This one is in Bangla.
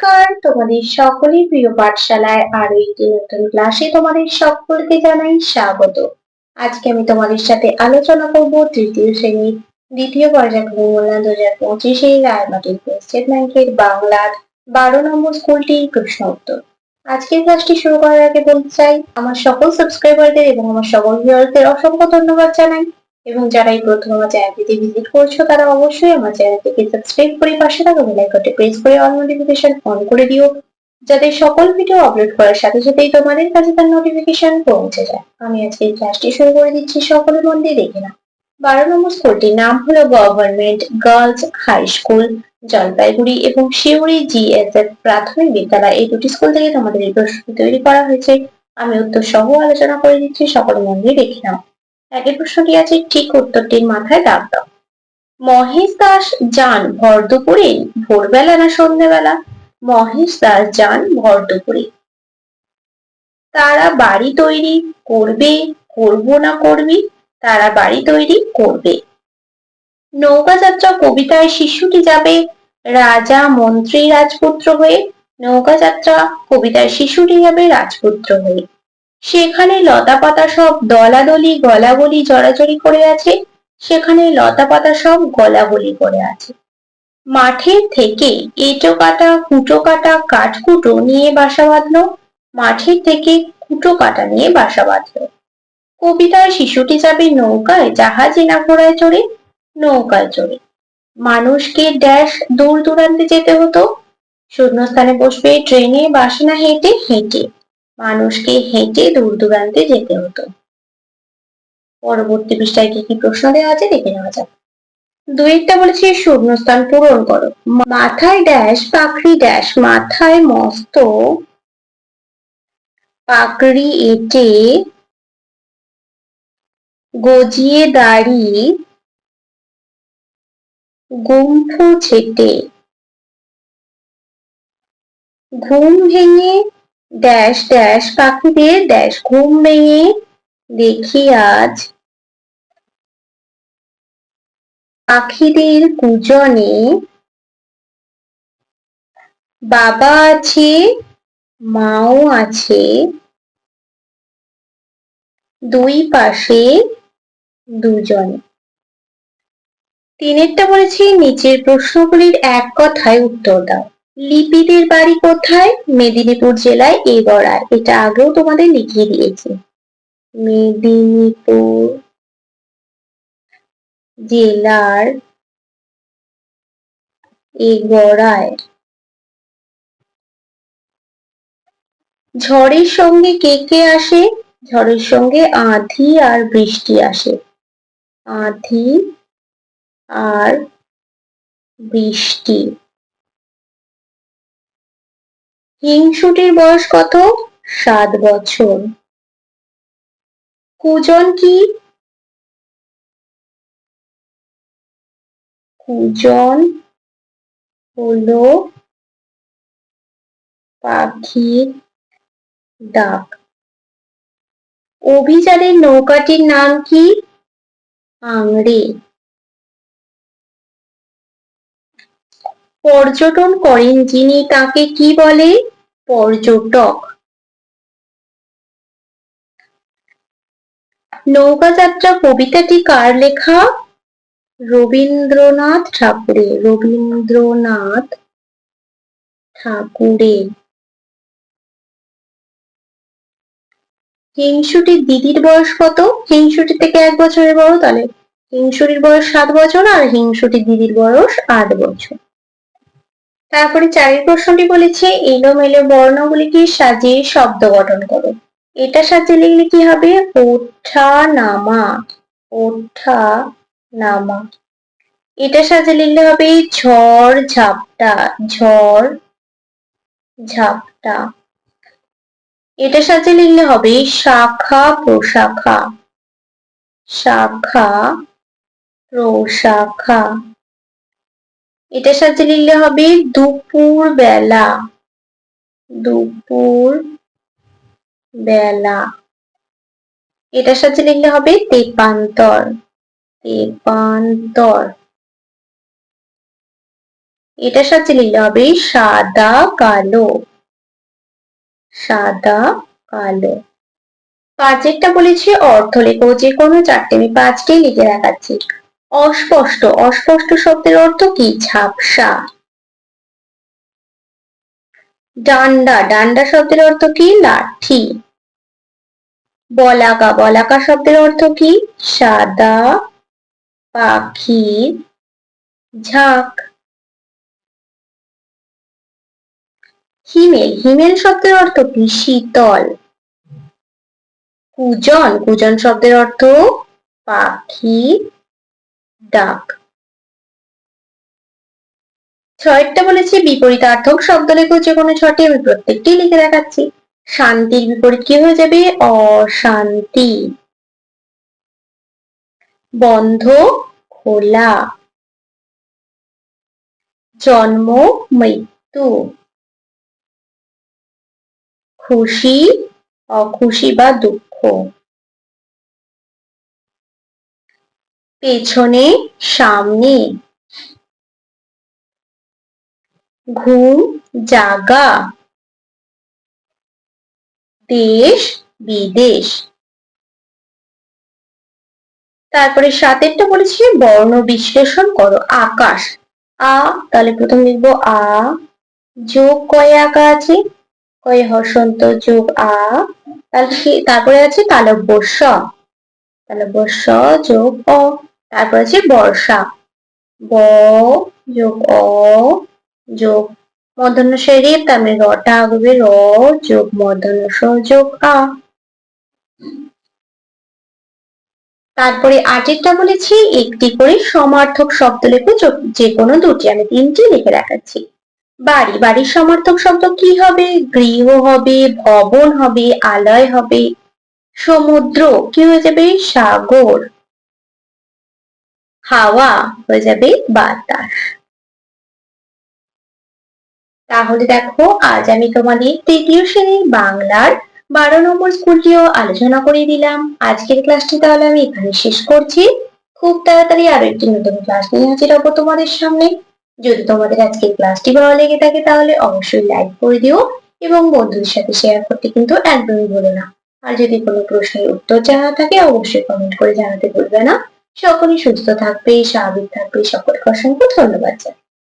নমস্কার, তোমাদের সকলের প্রিয় পাঠশালায় আরো একটি নতুন ক্লাসে তোমাদের সকলকে জানাই স্বাগত। আজকে আমি তোমাদের সাথে আলোচনা করব তৃতীয় শ্রেণীর দ্বিতীয় পর্যায়ক্রমিক মূল্যায়ন 2025 রায়মাটির স্টেট ব্যাংকের বাংলার 12 নম্বর স্কুলটির প্রশ্ন উত্তর। আজকের ক্লাসটি শুরু করার আগে বলতে চাই, আমার সকল সাবস্ক্রাইবারদের এবং আমার সকল ভিউয়ারদের অসংখ্য ধন্যবাদ জানাই, এবং যারা এই প্রথম আমার চ্যানেলটিতে ভিজিট করছো তারা অবশ্যই আমার চ্যানেলটিকে সাবস্ক্রাইব করে পাশে থাকা বেল আইকনটি প্রেস করে অল নোটিফিকেশন অন করে দিও, যাতে সকল ভিডিও আপলোড করার সাথে সাথেই তোমাদের কাছে তার নোটিফিকেশন পৌঁছে যায়। আমি আজকে এই ক্লাসটি শুরু করে দিচ্ছি, সকলে মন দিয়ে দেখে নাও। 12 নম্বর স্কুলটির নাম হলো government girls high school Jalpaiguri এবং শিউরি জিএসএফ প্রাথমিক বিদ্যালয়, এই দুটি স্কুল থেকে তোমাদের এই প্রশ্নটি তৈরি করা হয়েছে। আমি উত্তর সহ আলোচনা করে দিচ্ছি, সকলে মন দিয়ে দেখে নাও। আগের প্রশ্নটি আছে, ঠিক উত্তরটির মাথায় দাগ দাও। মহেশ দাস যান ভর দুপুরে, ভোরবেলা না সন্ধ্যেবেলা? মহেশ দাস যান ভর দুপুরে। তারা বাড়ি তৈরি করবে, করব না করবি? তারা বাড়ি তৈরি করবে। নৌকা যাত্রা কবিতায় শিশুটি যাবে রাজা মন্ত্রী রাজপুত্র হয়ে। নৌকা যাত্রা কবিতায় শিশুটি যাবে রাজপুত্র হয়ে। সেখানে লতা পাতা সব দলাদলি গলাগলি জড়াজড়ি করে আছে। সেখানে লতা পাতা সব গলাগলি করে আছে। মাঠের থেকে এঁটো কাটা কুটো কাটা কাঠকুটো নিয়ে বাসা বাঁধলো। মাঠের থেকে কুটো কাটা নিয়ে বাসা বাঁধলো। কবিতায় শিশুটি যাবে নৌকায় জাহাজে না ঘোড়ায় চড়ে? নৌকায় চড়ে। মানুষকে ড্যাশ দূর দূরান্তে যেতে হতো। শূন্যস্থানে বসবে ট্রেনে বাসে না হেঁটে? হেঁটে। মানুষকে হেঁটে দূর দূরান্তে যেতে হতো। পরবর্তী পৃষ্ঠায় কি কি প্রশ্ন দেওয়া আছে দেখে নেওয়া যাক। দুইটা বলেছে শূন্যস্থান পূরণ করো। মাথায় ড্যাশ পাখড়ি ড্যাশ, মাথায় মস্ত পাকড়ি এঁটে গজিয়ে দাড়ি গুম্ফু ছেটে। ঘুম ভেঙে ড্যাশ ড্যাশ পাখিদের ড্যাশ, ঘুম ভেঙে দেখি আজ পাখিদের কুজনে বাবা আছে মাও আছে, দুই পাশে দুজন। তিনেরটা বলেছি নিচের প্রশ্নগুলির এক কথায় উত্তর দাও। লিপিদের বাড়ি কোথায়? মেদিনীপুর জেলায় এগড়ায়। এটা আগেও তোমাদের লিখিয়ে দিয়েছি। মেদিনীপুর জেলার এগড়ায়। ঝড়ের সঙ্গে কে কে আসে? ঝড়ের সঙ্গে আঁধি আর বৃষ্টি আসে। আঁধি আর বৃষ্টি। হিংসুটির বয়স কত? 7 বছর। কুজন কি? কুজন হলো পাখির ডাক। অভিযানের নৌকাটির নাম কি? আংড়ে। পর্যটন করেন যিনি তাকে কি বলে? পর্যটক। নৌকা যাত্রা কবিতাটি কার লেখা? রবীন্দ্রনাথ ঠাকুরের। রবীন্দ্রনাথ ঠাকুরের। হিংসুটির দিদির বয়স কত? হিংসুটির থেকে 1 বছরের বড়, তাহলে হিংসুটির বয়স 7 বছর আর হিংসুটির দিদির বয়স 8 বছর। তারপরে 4 প্রশ্নটি বলেছে এলোমেলো বর্ণগুলিকে সাজিয়ে শব্দ গঠন করো। এটা সাজিয়ে লিখলে কি হবে? ওঠা নামা, ওঠা নামা। এটা সাজিয়ে লিখলে হবে ঝড় ঝাপটা, ঝড় ঝাপটা। এটা সাজিয়ে লিখলে হবে শাখা প্রশাখা, শাখা প্রশাখা। এটা সাজিয়ে লিখলে হবে দুপুর বেলা, দুপুর বেলা। এটা সাজিয়ে লিখলে হবে তেপান্তর, তেপান্তর। এটার সাথে লিখলে হবে সাদা কালো, সাদা কালো। পাঁচেরটা বলেছি অর্থ লেখো, যে কোনো চারটে, আমি পাঁচটাই লিখে দেখাচ্ছি। অস্পষ্ট, অস্পষ্ট শব্দের অর্থ কি? ঝাপসা। ডান্ডা, ডান্ডা শব্দের অর্থ কি? লাঠি। বলাকা, বলাকা শব্দের অর্থ কি? সাদা পাখির ঝাঁক। হিমেল, হিমেল শব্দের অর্থ কি? শীতল। কুজন, কুজন শব্দের অর্থ পাখি ডাক। ছয়টা বলেছি বিপরীতার্থক শব্দ লেখো, যে কোনো ছটি, আমি প্রত্যেকটি লিখে দেখাচ্ছি। শান্তির বিপরীত কি হয়ে যাবে? অশান্তি। বন্ধ, খোলা। জন্ম, মৃত্যু। খুশি, অখুশি বা দুঃখ। পেছনে, সামনে। ঘুম, জাগা। দেশ, বিদেশ। তারপরে সাতেরটা বলেছি বর্ণ বিশ্লেষণ করো। আকাশ, আ, তাহলে প্রথম লিখবো আ, যোগ কয়ে আঁকা আছে, কয়ে হসন্ত যোগ আ, তারপরে আছে তালব্য স, তালব্য স যোগ অ। তারপর আছে বর্ষা, ব যোগ অ যোগ মূর্ধন্য ষ রে, তার মানে রটা হবে র যোগ মূর্ধন্য স যোগ আ। তারপরে আটেরটা বলেছি একটি করে সমার্থক শব্দ লেখো, যে কোনো দুটি, আমি তিনটি লিখে দেখাচ্ছি। বাড়ি, বাড়ির সমার্থক শব্দ কি হবে? গৃহ হবে, ভবন হবে, আলয় হবে। সমুদ্র কি হয়ে যাবে? সাগর। হাওয়া হয়ে যাবে বাতাস। তাহলে দেখো, আজ আমি তোমাদের তৃতীয় শ্রেণীর বাংলার 12 নম্বর স্কুলটিও আলোচনা করে দিলাম। আজকের ক্লাসটি তাহলে আমি এখানে শেষ করছি। খুব তাড়াতাড়ি আরো একটি নতুন ক্লাস নিয়ে হাজির হবো তোমাদের সামনে। যদি তোমাদের আজকের ক্লাসটি ভালো লেগে থাকে তাহলে অবশ্যই লাইক করে দিও এবং বন্ধুদের সাথে শেয়ার করতে কিন্তু একদমই ভুলো না। আর যদি কোনো প্রশ্নের উত্তর জানা থাকে অবশ্যই কমেন্ট করে জানাতে ভুলবে না। সকলেই সুস্থ থাকবে, স্বাভাবিক থাকবে। সকলকে অসংখ্য ধন্যবাদ।